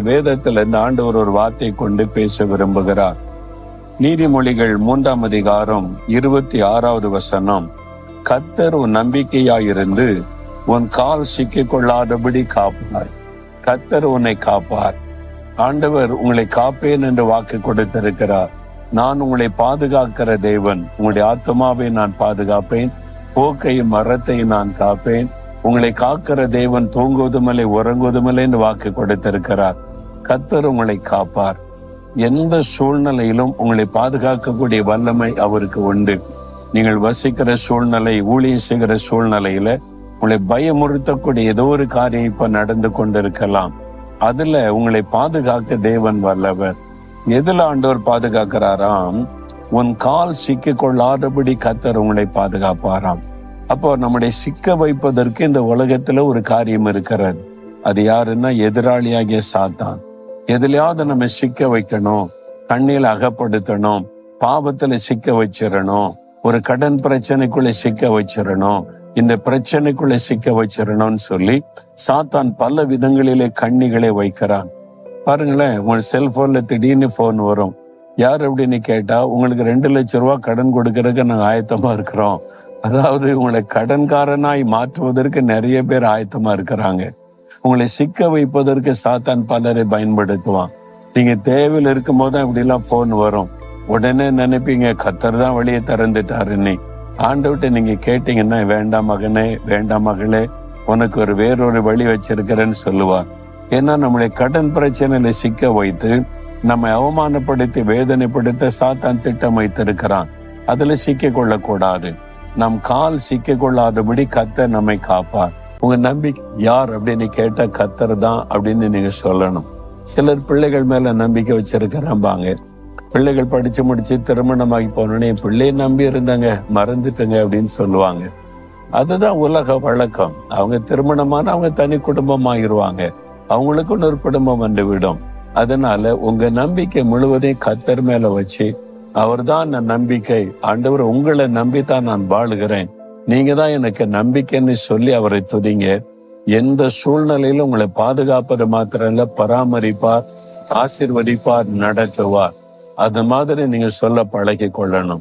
வேதத்துல இந்த ஆண்டவர் ஒரு வார்த்தை கொண்டு பேச விரும்புகிறார். நீதிமொழிகள் 3ஆம் அதிகாரம் 26வது வசனம், கர்த்தர் உன் நம்பிக்கையாயிருந்து உன் கால் சிக்கிக் கொள்ளாதபடி காப்பார். கர்த்தர் உன்னை காப்பார். ஆண்டவர் உங்களை காப்பேன் என்று வாக்கு கொடுத்திருக்கிறார். நான் உங்களை பாதுகாக்கிற தேவன். உங்களுடைய ஆத்மாவை நான் பாதுகாப்பேன், போக்கையும் மரத்தையும் நான் காப்பேன். உங்களை காக்கிற தேவன் தூங்குவதுமில்லை உறங்குவதுமில்லை என்று வாக்கு கொடுத்திருக்கிறார். கர்த்தர் உங்களை காப்பார். எந்த சூழ்நிலையிலும் உங்களை பாதுகாக்கக்கூடிய வல்லமை அவருக்கு உண்டு. நீங்கள் வசிக்கிற சூழ்நிலை, ஊழியம் செய்கிற சூழ்நிலையில உங்களை பயமுறுத்தக்கூடிய ஏதோ ஒரு காரியம் இப்ப நடந்து கொண்டிருக்கலாம். அதுல உங்களை பாதுகாக்க தேவன் வல்லவர். எதுல ஆண்டவர் பாதுகாக்கிறாராம்? உன் கால் சிக்கிக் கொள்ளாதபடி கர்த்தர் உங்களை பாதுகாப்பாராம். அப்போ நம்முடைய சிக்க வைப்பதற்கு இந்த உலகத்துல ஒரு காரியம் இருக்கிறது. அது யாருன்னா எதிராளியாகிய சாத்தான். எதுலயாவது நம்ம சிக்க வைக்கணும், கண்ணில அகப்படுத்தணும், பாவத்துல சிக்க வச்சிடணும், ஒரு கடன் பிரச்சனைக்குள்ள சிக்க வச்சிடணும், இந்த பிரச்சனைக்குள்ள சிக்க வச்சிடணும்னு சொல்லி சாத்தான் பல விதங்களிலே கண்ணிகளை வைக்கிறான். பாருங்களேன், உங்க செல்போன்ல திடீர்னு போன் வரும். யார் அப்படின்னு கேட்டா, உங்களுக்கு 2 லட்சம் ரூபாய் கடன் கொடுக்கறதுக்கு நாங்க ஆயத்தமா இருக்கிறோம். அதாவது உங்களை கடன்காரனாய் மாற்றுவதற்கு நிறைய பேர் ஆயத்தமா இருக்கிறாங்க. உங்களை சிக்க வைப்பதற்கு சாத்தான் பலரை பயன்படுத்துவான். நீங்க தேவையில் இருக்கும் போதுதான் இப்படி எல்லாம் போன் வரும். உடனே நினைப்பீங்க கர்த்தர் தான் வழியை திறந்துட்டாருன்னு. ஆண்டவர்கிட்ட நீங்க கேட்டீங்கன்னா, வேண்டாம் மகனே, வேண்டாம் மகளே, உனக்கு வேறொரு வழி வச்சிருக்கிறேன்னு சொல்லுவார். ஏன்னா நம்மளுடைய கடன் பிரச்சனையில சிக்க வைத்து நம்மை அவமானப்படுத்தி வேதனைப்படுத்த சாத்தான் திட்டம் வைத்திருக்கிறான். அதுல சிக்க கொள்ளக்கூடாது. நம் கால் சிக்க கொள்ளாதபடி கர்த்தர் நம்மை காப்பார். உங்க நம்பிக்கை யார் அப்படின்னு கேட்டா கர்த்தர் தான் அப்படின்னு நீங்க சொல்லணும். சிலர் பிள்ளைகள் மேல நம்பிக்கை வச்சிருக்கிறாங்க. பிள்ளைகள் படிச்சு முடிச்சு திருமணமாகி போனோடனே பிள்ளையை நம்பி இருந்தாங்க, மறந்துட்டுங்க அப்படின்னு சொல்லுவாங்க. அதுதான் உலக வழக்கம். அவங்க திருமணமான அவங்க தனி குடும்பம் ஆகிருவாங்க. அவங்களுக்கும் ஒரு குடும்பம் வந்து விடும். அதனால உங்க நம்பிக்கை முழுவதையும் கர்த்தர் மேல வச்சு, அவர் தான் நான் நம்பிக்கை, ஆண்டவர் உங்களை நம்பித்தான் நான் வாழுகிறேன், நீங்க தான் எனக்கு நம்பிக்கைன்னு சொல்லி அவரை துதிங்க. எந்த சூழ்நிலையிலும் உங்களை பாதுகாப்பது மாத்திரம் இல்ல, பராமரிப்பார், ஆசீர்வதிப்பார், நடத்துவார். அது மாதிரி நீங்க சொல்ல பழகி கொள்ளணும்.